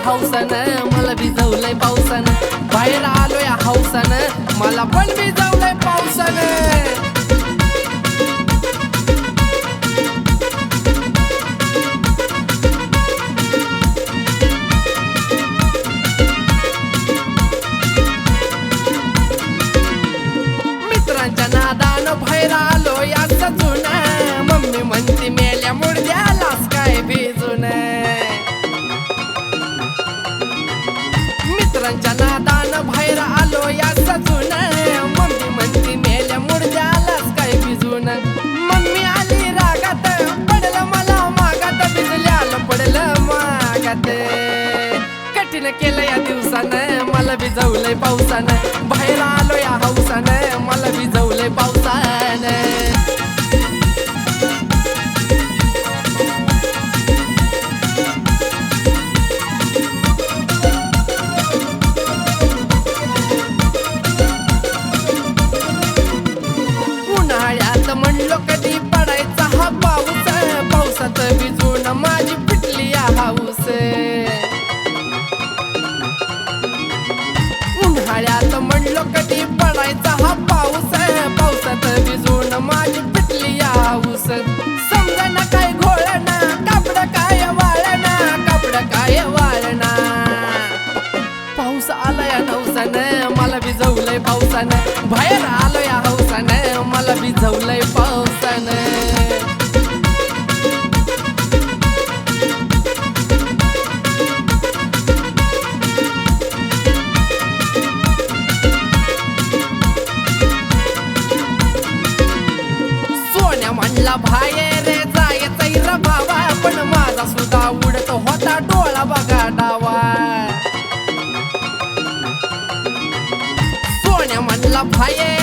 हौसानं, मला भिजवलंय पावसानं. बाहेर आलोय हौसानं, मला पण भिजवलंय पावसानं. मित्रांच्या नादानं बाहेर आलोय सजून, मम्मी म्हणती मेल्या मुडद्यालाच काय भिजून. मित्रांच्या नादानं बाहेर आलोय सजून, मम्मी म्हणती मेल्या मुडद्यालाच काय भिजून. मम्मी आली रागात, पडलं मला मागात, भिजल्याला पडलं मागात. कठीण केलं या दिवसानं, मला भिजवलंय पावसानं. बाहेर आलोय हौसानं, मला भिजवलंय पावसानं. उन्हाळ्यात म्हणलो कधी पडायचा हा पाऊस, पावसात भिजून माझी पिटली हाऊस. उन्हाळ्यात म्हणलो कधी पडायचा हा पाऊस, पावसात भिजून माझी पिटली हाऊस. समजना काय घोळना, कापड काय वाळना, कापड काय वाळना. पाऊस आलाय नवसानं, मला भिजवलंय पावसानं. बाहेर आलोय हौसानं, मला भिजवलंय पावसानं. म्हणला बाहेर जायचंय र भावा, पण माझा सुद्धा उडत होता डोळा बघा डावा. सोन्या म्हणला बाहेर